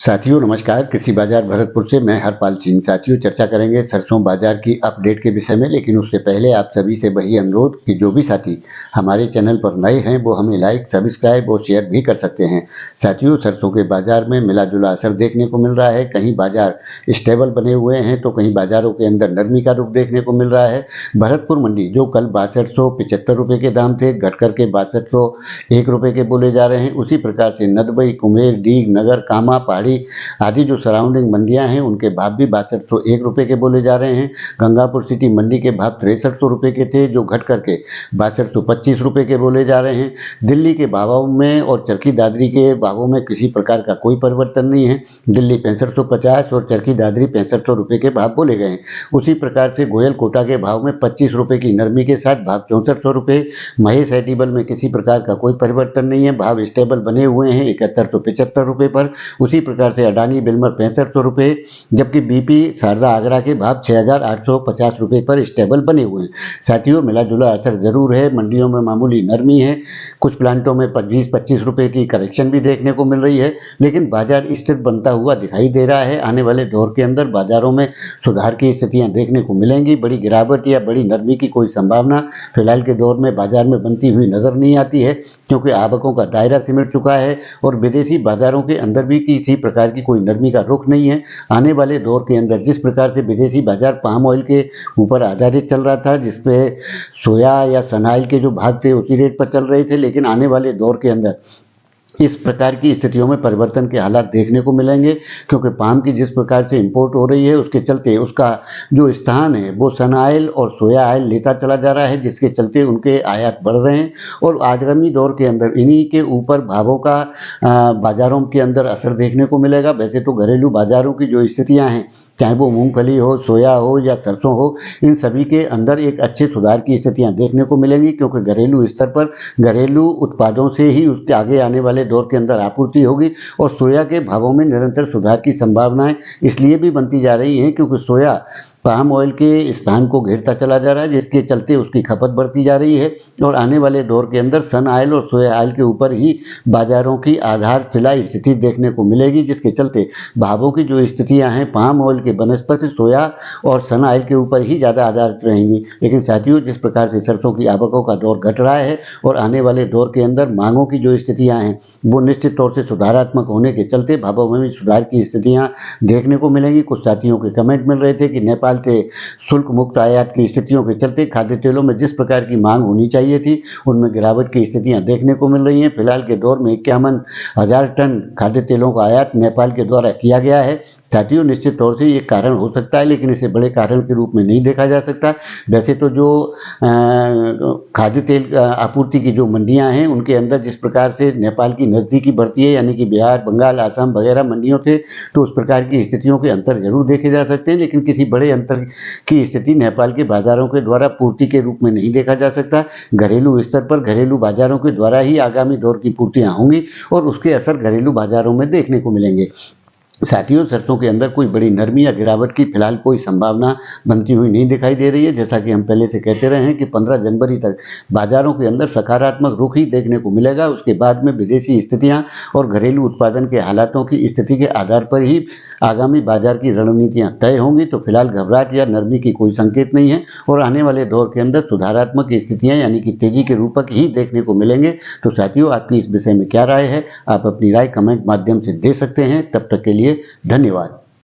साथियों नमस्कार। कृषि बाजार भरतपुर से मैं हरपाल सिंह। साथियों चर्चा करेंगे सरसों बाजार की अपडेट के विषय में, लेकिन उससे पहले आप सभी से वही अनुरोध कि जो भी साथी हमारे चैनल पर नए हैं वो हमें लाइक, सब्सक्राइब और शेयर भी कर सकते हैं। साथियों सरसों के बाजार में मिला जुला असर देखने को मिल रहा है। कहीं बाजार स्टेबल बने हुए हैं तो कहीं बाजारों के अंदर नरमी का रुख देखने को मिल रहा है। भरतपुर मंडी जो कल 6275 रुपये के दाम थे, घट करके 6201 रुपये के बोले जा रहे हैं। उसी प्रकार से नदबई, कुमेर, डीग, नगर, कामा, पहाड़ी आदि जो सराउंडिंग मंडियां हैं उनके भाव भी 6201 रुपये के बोले जा रहे हैं। गंगापुर सिटी मंडी के भाव 6300 रुपये के थे, जो घट करके 6225 रुपये के बोले जा रहे हैं। दिल्ली के भावों में और चरखी दादरी के भावों में किसी प्रकार का कोई परिवर्तन नहीं है। दिल्ली 6550 और चरखी दादरी 6500 रुपये के भाव बोले गए हैं। उसी प्रकार से गोयल कोटा के भाव में 25 रुपये की नरमी के साथ भाव 6400 रुपये। महेश एडिबल में किसी प्रकार का कोई परिवर्तन नहीं है, भाव स्टेबल बने हुए हैं 7175 रुपये पर। उसी प्रकार से अडानी बिल्मर 6500 रुपये, जबकि बीपी शारदा आगरा के भाव 6850 रुपये पर स्टेबल बने हुए हैं। साथियों मिला जुला असर जरूर है। मंडियों में मामूली नरमी है, कुछ प्लांटों में 20-25 रुपये की करेक्शन भी देखने को मिल रही है, लेकिन बाजार स्थिर बनता हुआ दिखाई दे रहा है। आने वाले दौर के अंदर बाजारों में सुधार की स्थितियां देखने को मिलेंगी। बड़ी गिरावट या बड़ी नरमी की कोई संभावना फिलहाल के दौर में बाजार में बनती हुई नजर नहीं आती है, क्योंकि आवकों का दायरा सिमट चुका है और विदेशी बाजारों के अंदर भी किसी प्रकार की कोई नरमी का रुख नहीं है। आने वाले दौर के अंदर जिस प्रकार से विदेशी बाजार पाम ऑयल के ऊपर आधारित चल रहा था, जिसपे सोया या सनाइल के जो भाग थे उसी रेट पर चल रहे थे, लेकिन आने वाले दौर के अंदर इस प्रकार की स्थितियों में परिवर्तन के हालात देखने को मिलेंगे, क्योंकि पाम की जिस प्रकार से इंपोर्ट हो रही है उसके चलते उसका जो स्थान है वो सन ऑयल और सोया ऑयल लेता चला जा रहा है, जिसके चलते उनके आयात बढ़ रहे हैं और आगामी दौर के अंदर इन्हीं के ऊपर भावों का बाजारों के अंदर असर देखने को मिलेगा। वैसे तो घरेलू बाजारों की जो स्थितियां हैं, चाहे वो मूंगफली हो, सोया हो या सरसों हो, इन सभी के अंदर एक अच्छे सुधार की स्थितियां देखने को मिलेंगी, क्योंकि घरेलू स्तर पर घरेलू उत्पादों से ही उसके आगे आने वाले दौर के अंदर आपूर्ति होगी। और सोया के भावों में निरंतर सुधार की संभावनाएं इसलिए भी बनती जा रही हैं क्योंकि सोया पाम ऑयल के स्थान को घेरता चला जा रहा है, जिसके चलते उसकी खपत बढ़ती जा रही है और आने वाले दौर के अंदर सन ऑयल और सोया ऑयल के ऊपर ही बाजारों की आधारशिला स्थिति देखने को मिलेगी, जिसके चलते भावों की जो स्थितियां हैं पाम ऑयल के बनस्पति सोया और सन ऑयल के ऊपर ही ज़्यादा आधारित रहेंगी। लेकिन साथियों जिस प्रकार से सरसों की आवकों का दौर घट रहा है और आने वाले दौर के अंदर मांगों की जो स्थितियाँ हैं वो निश्चित तौर से सुधारात्मक होने के चलते भावों में भी सुधार की स्थितियाँ देखने को मिलेंगी। कुछ साथियों के कमेंट मिल रहे थे कि नेपाल से शुल्क मुक्त आयात की स्थितियों के चलते खाद्य तेलों में जिस प्रकार की मांग होनी चाहिए थी उनमें गिरावट की स्थितियां देखने को मिल रही हैं। फिलहाल के दौर में 51,000 टन खाद्य तेलों का आयात नेपाल के द्वारा किया गया है। साथियों निश्चित तौर से ये कारण हो सकता है, लेकिन इसे बड़े कारण के रूप में नहीं देखा जा सकता। वैसे तो जो खाद्य तेल आपूर्ति की जो मंडियां हैं उनके अंदर जिस प्रकार से नेपाल की नज़दीकी बढ़ती है, यानी कि बिहार, बंगाल, आसाम वगैरह मंडियों से, तो उस प्रकार की स्थितियों के अंतर जरूर देखे जा सकते हैं, लेकिन किसी बड़े अंतर की स्थिति नेपाल के बाजारों के द्वारा पूर्ति के रूप में नहीं देखा जा सकता। घरेलू स्तर पर घरेलू बाजारों के द्वारा ही आगामी दौर की पूर्तियाँ होंगी और उसके असर घरेलू बाजारों में देखने को मिलेंगे। साथियों सरसों के अंदर कोई बड़ी नरमी या गिरावट की फिलहाल कोई संभावना बनती हुई नहीं दिखाई दे रही है। जैसा कि हम पहले से कहते रहे हैं कि 15 जनवरी तक बाजारों के अंदर सकारात्मक रुख ही देखने को मिलेगा। उसके बाद में विदेशी स्थितियां और घरेलू उत्पादन के हालातों की स्थिति के आधार पर ही आगामी बाजार की रणनीतियां तय होंगी। तो फिलहाल घबराहट या नरमी की कोई संकेत नहीं है और आने वाले दौर के अंदर सुधारात्मक स्थितियां यानी कि तेजी के रूपक ही देखने को मिलेंगे। तो साथियों आपकी इस विषय में क्या राय है, आप अपनी राय कमेंट माध्यम से दे सकते हैं। तब तक के लिए धन्यवाद।